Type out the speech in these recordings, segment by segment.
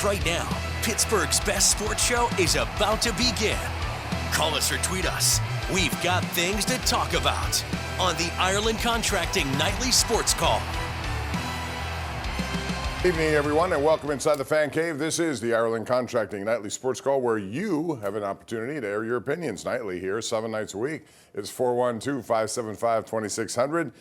right now. Pittsburgh's best sports show is about to begin. Call us or tweet us. We've got things to talk about on the Ireland Contracting Nightly Sports Call. Good evening, everyone, and welcome inside the Fan Cave. This is the Ireland Contracting Nightly Sports Call, where you have an opportunity to air your opinions nightly here, 7 nights a week. It's 412-575-2600.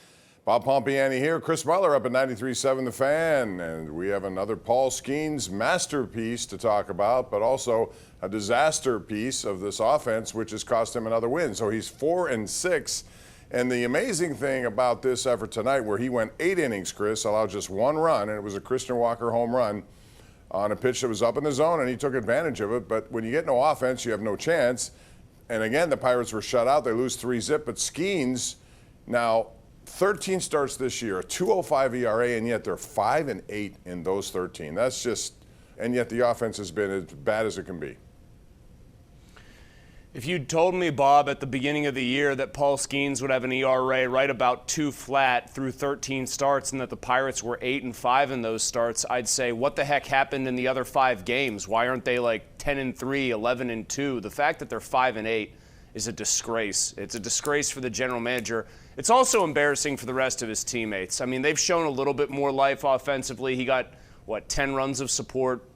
Bob Pompeani here, Chris Mueller up at 93.7 The Fan, and we have another Paul Skeens masterpiece to talk about, but also a disaster piece of this offense, which has cost him another win. So he's 4-6. And the amazing thing about this effort tonight, where he went 8 innings, Chris, allowed just 1 run, and it was a Christian Walker home run on a pitch that was up in the zone, and he took advantage of it. But when you get no offense, you have no chance. And again, the Pirates were shut out. They lose 3-0. But Skeens, now 13 starts this year, a 2.05 ERA, and yet they're 5-8 in those 13. That's just, and yet the offense has been as bad as it can be. If you'd told me, Bob, at the beginning of the year that Paul Skeens would have an ERA right about 2 flat through 13 starts and that the Pirates were 8-5 in those starts, I'd say, what the heck happened in the other 5 games? Why aren't they like 10-3, 11-2? The fact that they're 5-8 is a disgrace. It's a disgrace for the general manager. It's also embarrassing for the rest of his teammates. I mean, they've shown a little bit more life offensively. He got, 10 runs of support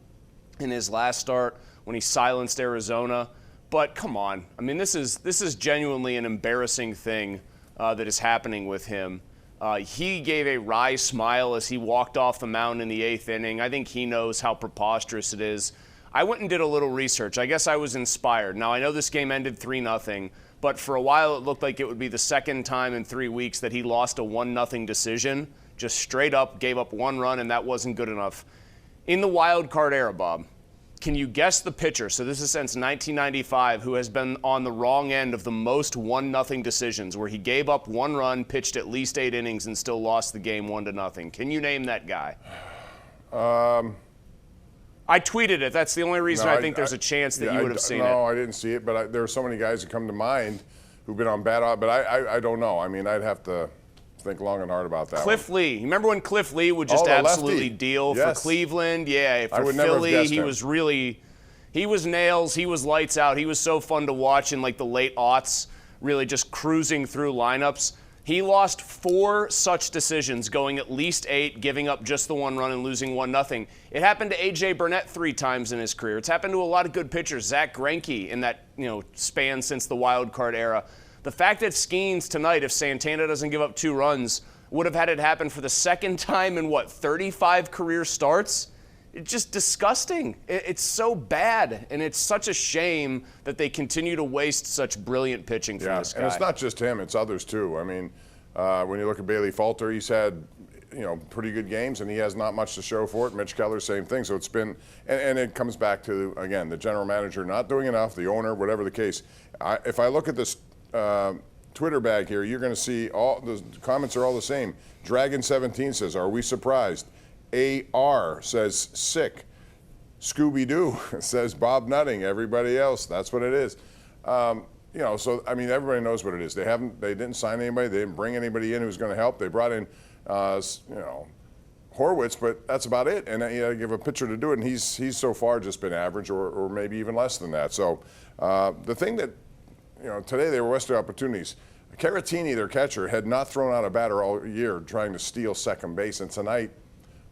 in his last start when he silenced Arizona. But come on, I mean, this is genuinely an embarrassing thing that is happening with him. He gave a wry smile as he walked off the mound in the 8th inning. I think he knows how preposterous it is. I went and did a little research. I guess I was inspired. Now, I know this game ended 3-0, but for a while it looked like it would be the second time in 3 weeks that he lost a 1-0 decision. Just straight up gave up 1 run, and that wasn't good enough. In the wild card era, Bob, can you guess the pitcher, so this is since 1995, who has been on the wrong end of the most 1-0 decisions, where he gave up 1 run, pitched at least 8 innings, and still lost the game 1-0? Can you name that guy? I tweeted it. That's the only reason I think there's a chance that you would have seen it. No, I didn't see it, but there are so many guys that come to mind who've been on bad odds, but I don't know. I mean, I'd have to think long and hard about that. Cliff Lee. You remember when Cliff Lee would just absolutely deal for Cleveland? Yeah, for Philly, he was really, he was nails, he was lights out. He was so fun to watch in like the late aughts, really just cruising through lineups. He lost 4 such decisions, going at least 8, giving up just the 1 run and losing 1-0. It happened to A.J. Burnett 3 times in his career. It's happened to a lot of good pitchers. Zach Greinke in that span since the wild card era. The fact that Skeens tonight, if Santana doesn't give up 2 runs, would have had it happen for the second time in 35 career starts? It's just disgusting. It's so bad, and it's such a shame that they continue to waste such brilliant pitching from this guy. And it's not just him, it's others too. I mean, when you look at Bailey Falter, he's had pretty good games, and he has not much to show for it. Mitch Keller, same thing. So it's been, and it comes back to, again, the general manager not doing enough, the owner, whatever the case. If I look at this Twitter bag here, you're going to see all the comments are all the same. Dragon17 says, "Are we surprised?" AR says, "Sick." Scooby-Doo says, "Bob Nutting." Everybody else, that's what it is. So I mean, everybody knows what it is. They didn't sign anybody. They didn't bring anybody in who's going to help. They brought in, Horwitz, but that's about it. And you got to give a pitcher to do it. And he's so far just been average, or maybe even less than that. So the thing that, today they were wasted opportunities. Caratini, their catcher, had not thrown out a batter all year trying to steal second base. And tonight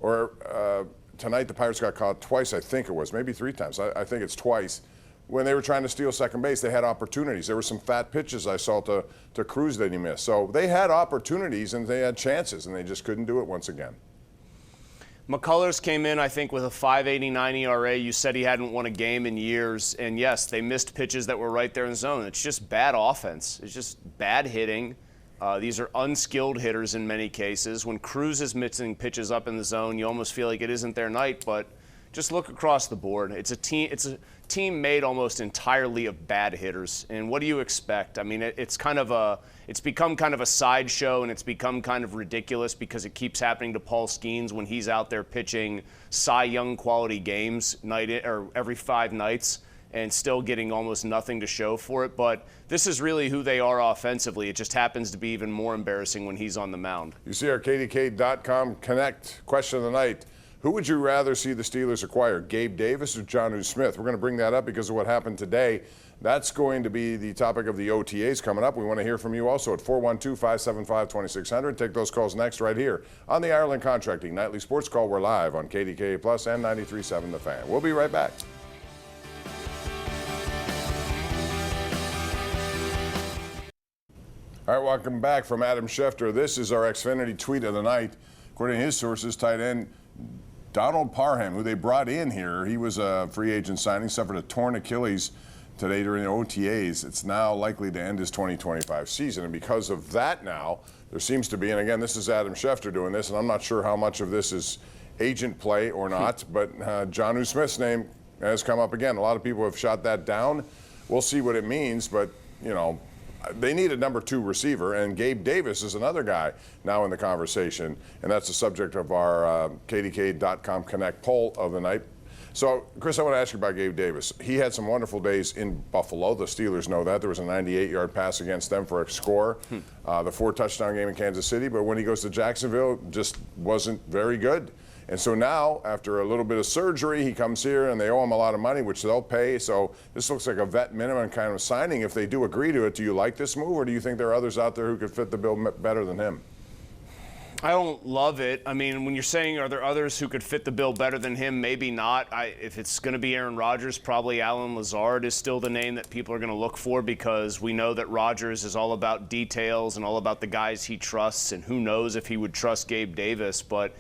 the Pirates got caught twice, I think it was, maybe 3 times. I think it's twice. When they were trying to steal second base, they had opportunities. There were some fat pitches I saw to Cruz that he missed. So they had opportunities and they had chances, and they just couldn't do it once again. McCullers came in, I think, with a 5.89 ERA. You said he hadn't won a game in years. And, yes, they missed pitches that were right there in the zone. It's just bad offense. It's just bad hitting. These are unskilled hitters in many cases. When Cruz is missing pitches up in the zone, you almost feel like it isn't their night. But just look across the board. It's a team made almost entirely of bad hitters. And what do you expect? I mean, it's become kind of a sideshow, and it's become kind of ridiculous because it keeps happening to Paul Skeens when he's out there pitching Cy Young quality games every 5 nights and still getting almost nothing to show for it. But this is really who they are offensively. It just happens to be even more embarrassing when he's on the mound. You see our KDKA.com Connect question of the night. Who would you rather see the Steelers acquire, Gabe Davis or Jonnu Smith? We're going to bring that up because of what happened today. That's going to be the topic of the OTAs coming up. We want to hear from you also at 412-575-2600. Take those calls next right here on the Ireland Contracting Nightly Sports Call. We're live on KDKA Plus and 93.7 The Fan. We'll be right back. All right, welcome back from Adam Schefter. This is our Xfinity tweet of the night. According to his sources, tight end Donald Parham, who they brought in here, he was a free agent signing, suffered a torn Achilles today during the OTAs. It's now likely to end his 2025 season. And because of that now, there seems to be, and again, this is Adam Schefter doing this, and I'm not sure how much of this is agent play or not, but Jonnu Smith's name has come up again. A lot of people have shot that down. We'll see what it means, but, you know, they need a number 2 receiver, and Gabe Davis is another guy now in the conversation, and that's the subject of our KDKA.com Connect poll of the night. So, Chris, I want to ask you about Gabe Davis. He had some wonderful days in Buffalo. The Steelers know that. There was a 98-yard pass against them for a score, the 4-touchdown game in Kansas City, but when he goes to Jacksonville, just wasn't very good. And so now, after a little bit of surgery, he comes here and they owe him a lot of money, which they'll pay. So this looks like a vet minimum kind of signing. If they do agree to it, do you like this move, or do you think there are others out there who could fit the bill better than him? I don't love it. I mean, when you're saying are there others who could fit the bill better than him, maybe not. If it's going to be Aaron Rodgers, probably Allen Lazard is still the name that people are going to look for, because we know that Rodgers is all about details and all about the guys he trusts, and who knows if he would trust Gabe Davis. But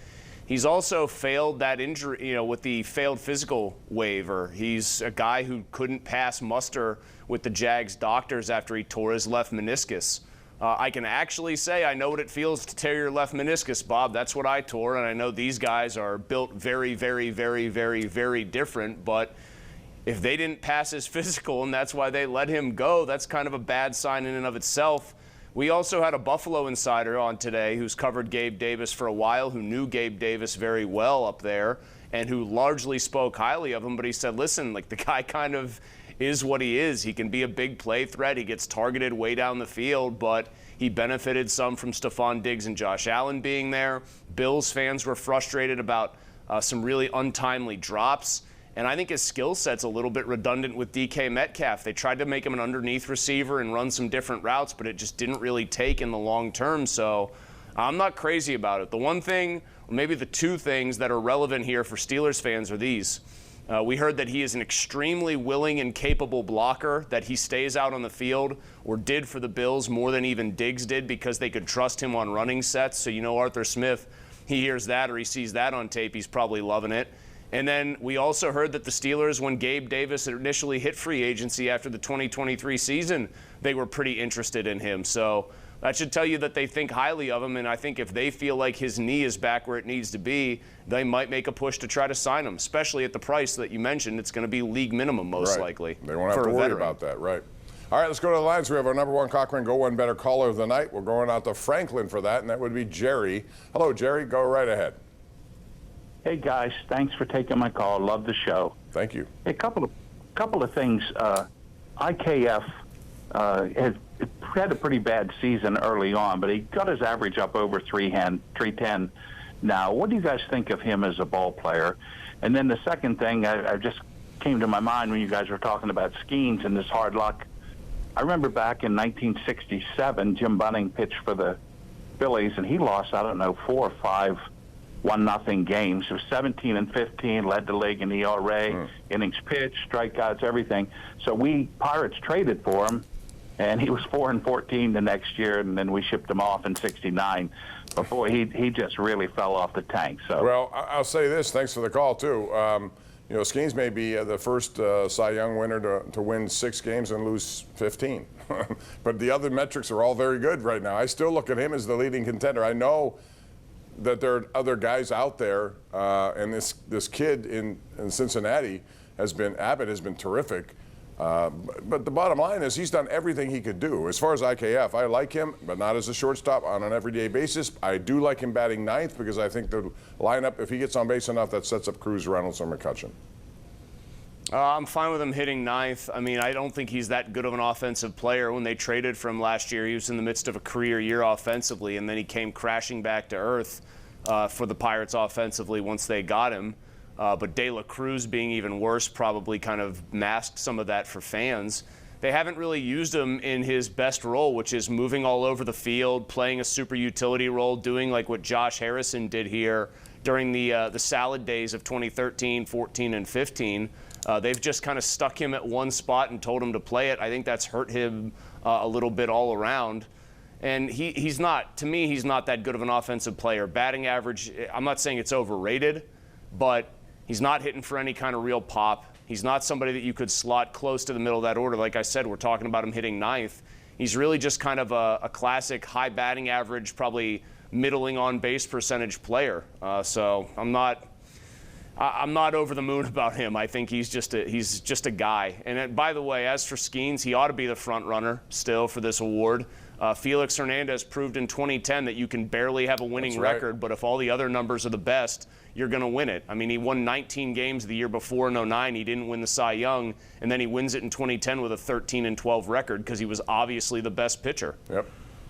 he's also failed that injury, with the failed physical waiver. He's a guy who couldn't pass muster with the Jags doctors after he tore his left meniscus. I can actually say I know what it feels to tear your left meniscus, Bob. That's what I tore, and I know these guys are built very, very, very, very, very different. But if they didn't pass his physical and that's why they let him go, that's kind of a bad sign in and of itself. We also had a Buffalo insider on today who's covered Gabe Davis for a while, who knew Gabe Davis very well up there, and who largely spoke highly of him. But he said, listen, like, the guy kind of is what he is. He can be a big play threat. He gets targeted way down the field, but he benefited some from Stephon Diggs and Josh Allen being there. Bills fans were frustrated about some really untimely drops. And I think his skill set's a little bit redundant with DK Metcalf. They tried to make him an underneath receiver and run some different routes, but it just didn't really take in the long term. So I'm not crazy about it. The one thing, or maybe the two things that are relevant here for Steelers fans are these. We heard that he is an extremely willing and capable blocker, that he stays out on the field, or did for the Bills more than even Diggs did, because they could trust him on running sets. So, Arthur Smith, he hears that or he sees that on tape, he's probably loving it. And then we also heard that the Steelers, when Gabe Davis initially hit free agency after the 2023 season, they were pretty interested in him. So that should tell you that they think highly of him, and I think if they feel like his knee is back where it needs to be, they might make a push to try to sign him, especially at the price that you mentioned. It's going to be league minimum most likely. They won't have to worry about that, right? All right, let's go to the lines. We have our number one Cochrane Go One Better caller of the night. We're going out to Franklin for that, and that would be Jerry. Hello, Jerry. Go right ahead. Hey, guys. Thanks for taking my call. Love the show. Thank you. A couple of things. IKF had a pretty bad season early on, but he got his average up over 310 now. What do you guys think of him as a ball player? And then the second thing, I just came to my mind when you guys were talking about Skeens and this hard luck. I remember back in 1967, Jim Bunning pitched for the Phillies, and he lost, 4 or 5 1-0 games. It was 17 and 15, led the league in ERA, innings pitched, strikeouts, everything. So we Pirates traded for him, and he was 4 and 14 the next year, and then we shipped him off in '69. But boy, he just really fell off the tank. So well, I'll say this. Thanks for the call too. Skeens may be the first Cy Young winner to win 6 games and lose 15. But the other metrics are all very good right now. I still look at him as the leading contender. I know that there are other guys out there, and this kid in Cincinnati Abbott has been terrific. But the bottom line is he's done everything he could do. As far as IKF, I like him, but not as a shortstop on an everyday basis. I do like him batting ninth because I think the lineup, if he gets on base enough, that sets up Cruz, Reynolds, or McCutchen. I'm fine with him hitting ninth. I mean, I don't think he's that good of an offensive player. When they traded for him last year, he was in the midst of a career year offensively, and then he came crashing back to earth. for the Pirates offensively once they got him. But De La Cruz being even worse probably kind of masked some of that for fans. They haven't really used him in his best role, which is moving all over the field, playing a super utility role, doing like what Josh Harrison did here during the salad days of 2013, 14, and 15. They've just kind of stuck him at one spot and told him to play it. I think that's hurt him a little bit all around. And he's not, to me, he's not that good of an offensive player. Batting average, I'm not saying it's overrated, but he's not hitting for any kind of real pop. He's not somebody that you could slot close to the middle of that order. Like I said, we're talking about him hitting ninth. He's really just kind of a classic high batting average, probably middling on base percentage player. So I'm not over the moon about him. I think he's just a guy. And by the way, as for Skeens, he ought to be the front runner still for this award. Felix Hernandez proved in 2010 that you can barely have a winning record, but if all the other numbers are the best, you're going to win it. I mean, he won 19 games the year before in 09. He didn't win the Cy Young, and then he wins it in 2010 with a 13-12 record because he was obviously the best pitcher. Yep,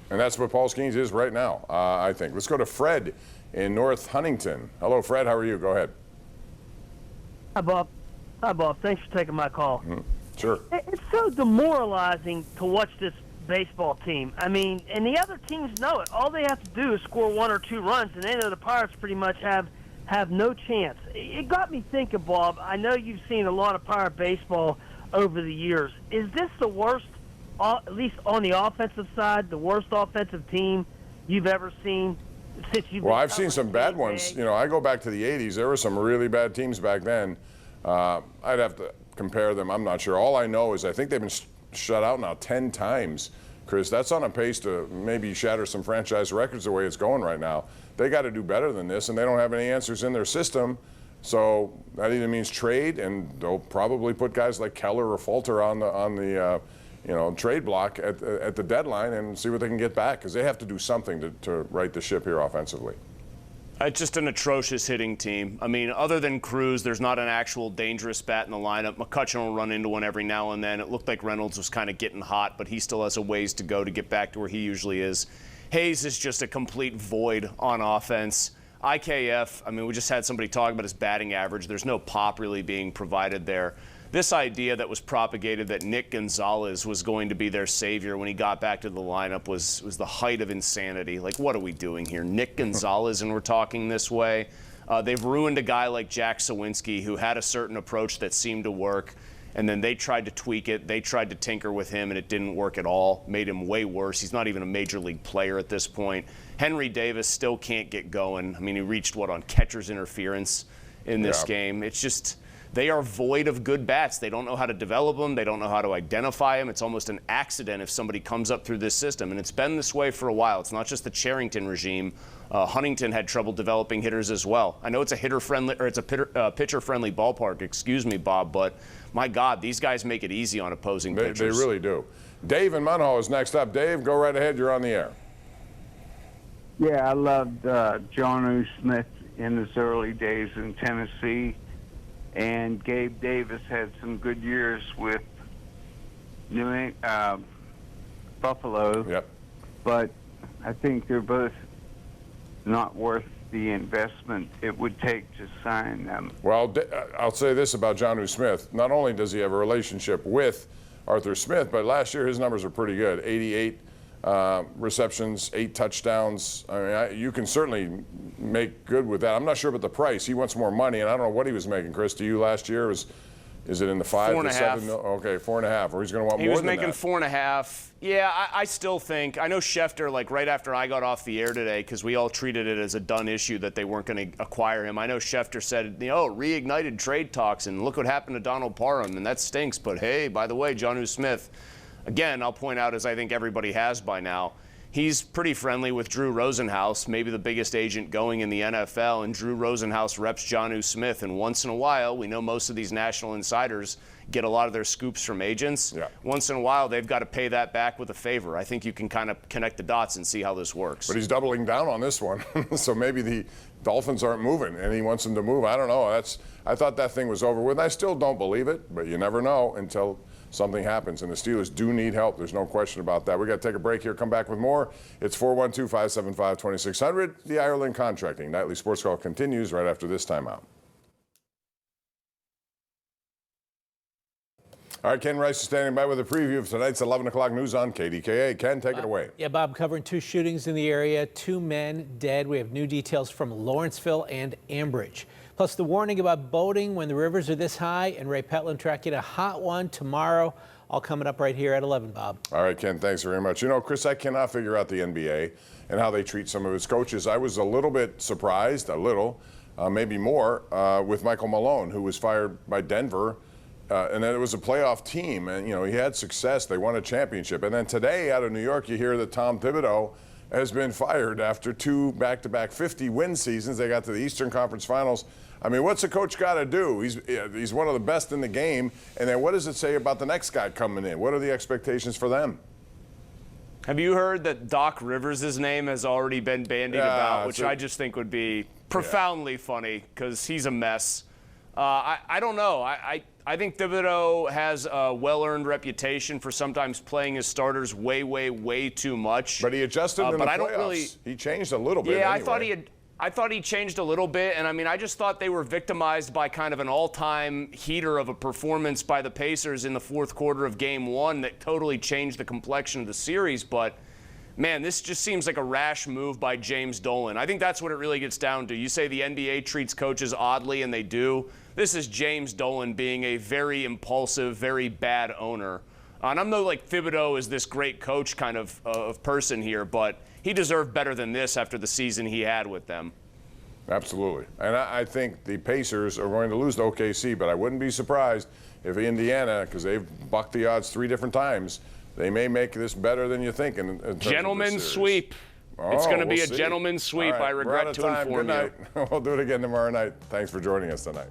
and that's what Paul Skeens is right now, I think. Let's go to Fred in North Huntington. Hello, Fred. How are you? Go ahead. Hi, Bob. Hi, Bob. Thanks for taking my call. Sure. It's so demoralizing to watch this baseball team. I mean, and the other teams know it. All they have to do is score 1 or 2 runs, and they know the Pirates pretty much have no chance. It got me thinking, Bob. I know you've seen a lot of Pirate baseball over the years. Is this the worst, at least on the offensive side, the worst offensive team you've ever seen since you've been I've seen some bad ones. You know, I go back to the 80s. There were some really bad teams back then. I'd have to compare them. I'm not sure. All I know is I think they've been shut out now 10 times. Chris, that's on a pace to maybe shatter some franchise records the way it's going right now. They got to do better than this, and they don't have any answers in their system. So that either means trade, and they'll probably put guys like Keller or Falter on the trade block at the deadline and see what they can get back, because they have to do something to right the ship here offensively. It's just an atrocious hitting team. I mean, other than Cruz, there's not an actual dangerous bat in the lineup. McCutchen will run into one every now and then. It looked like Reynolds was kind of getting hot, but he still has a ways to go to get back to where he usually is. Hayes is just a complete void on offense. IKF, I mean, we just had somebody talk about his batting average. There's no pop really being provided there. This idea that was propagated that Nick Gonzalez was going to be their savior when he got back to the lineup was the height of insanity. Like, what are we doing here? Nick Gonzalez, and we're talking this way? They've ruined a guy like Jack Sawinski, who had a certain approach that seemed to work, and then they tried to tweak it. They tried to tinker with him, and it didn't work at all. Made him way worse. He's not even a major league player at this point. Henry Davis still can't get going. I mean, he reached, on catcher's interference in this game. It's just... they are void of good bats. They don't know how to develop them. They don't know how to identify them. It's almost an accident if somebody comes up through this system. And it's been this way for a while. It's not just the Charrington regime. Huntington had trouble developing hitters as well. I know it's a hitter-friendly, or it's a pitcher-friendly ballpark, excuse me, Bob, but my God, these guys make it easy on opposing pitchers. They really do. Dave in Munhall is next up. Dave, go right ahead. You're on the air. Yeah, I loved John O. Smith in his early days in Tennessee. And Gabe Davis had some good years with Buffalo. Yep. But I think they're both not worth the investment it would take to sign them. Well, I'll say this about John Smith. Not only does he have a relationship with Arthur Smith, but last year his numbers were pretty good. 88 receptions, 8 touchdowns. I mean, you can certainly make good with that. I'm not sure about the price. He wants more money, and I don't know what he was making. Chris, to you last year, is it in the 5 to 7? Okay, 4.5. Or he's going to want more than that. He was making 4.5. Yeah, I still think. I know Schefter, like right after I got off the air today, because we all treated it as a done issue that they weren't going to acquire him. I know Schefter said, reignited trade talks, and look what happened to Donald Parham, and that stinks. But hey, by the way, John Smith. Again, I'll point out, as I think everybody has by now, he's pretty friendly with Drew Rosenhaus, maybe the biggest agent going in the NFL, and Drew Rosenhaus reps John Smith. And once in a while, we know most of these national insiders get a lot of their scoops from agents. Yeah. Once in a while, they've got to pay that back with a favor. I think you can kind of connect the dots and see how this works. But he's doubling down on this one. So maybe Dolphins aren't moving, and he wants them to move. I don't know. I thought that thing was over with. I still don't believe it, but you never know until something happens. And the Steelers do need help. There's no question about that. We got to take a break here. Come back with more. It's 412-575-2600. The Ireland Contracting Nightly Sports Call continues right after this timeout. All right, Ken Rice is standing by with a preview of tonight's 11 o'clock news on KDKA. Ken, take it away. Yeah, Bob, covering 2 shootings in the area, 2 men dead. We have new details from Lawrenceville and Ambridge. Plus the warning about boating when the rivers are this high, and Ray Petland tracking a hot one tomorrow. All coming up right here at 11, Bob. All right, Ken, thanks very much. You know, Chris, I cannot figure out the NBA and how they treat some of its coaches. I was a little bit surprised, maybe more, with Michael Malone, who was fired by Denver. And then it was a playoff team, and, he had success. They won a championship. And then today out of New York, you hear that Tom Thibodeau has been fired after 2 back-to-back 50-win seasons. They got to the Eastern Conference Finals. I mean, what's a coach got to do? He's one of the best in the game. And then what does it say about the next guy coming in? What are the expectations for them? Have you heard that Doc Rivers' name has already been bandied about, which I just think would be profoundly funny because he's a mess. I don't know. I think Thibodeau has a well-earned reputation for sometimes playing his starters way too much. But he adjusted in the playoffs. I don't really. He changed a little bit. Yeah, anyway. I thought he changed a little bit, and I just thought they were victimized by kind of an all-time heater of a performance by the Pacers in the fourth quarter of Game 1 that totally changed the complexion of the series. But man, this just seems like a rash move by James Dolan. I think that's what it really gets down to. You say the NBA treats coaches oddly, and they do. This is James Dolan being a very impulsive, very bad owner. And I'm no Thibodeau is this great coach kind of person here, but he deserved better than this after the season he had with them. Absolutely. And I think the Pacers are going to lose to OKC, but I wouldn't be surprised if Indiana, because they've bucked the odds 3 different times, they may make this better than you think. Gentleman's sweep. It's going to be a gentleman's sweep. Right. I regret to inform you. Good night. We'll do it again tomorrow night. Thanks for joining us tonight.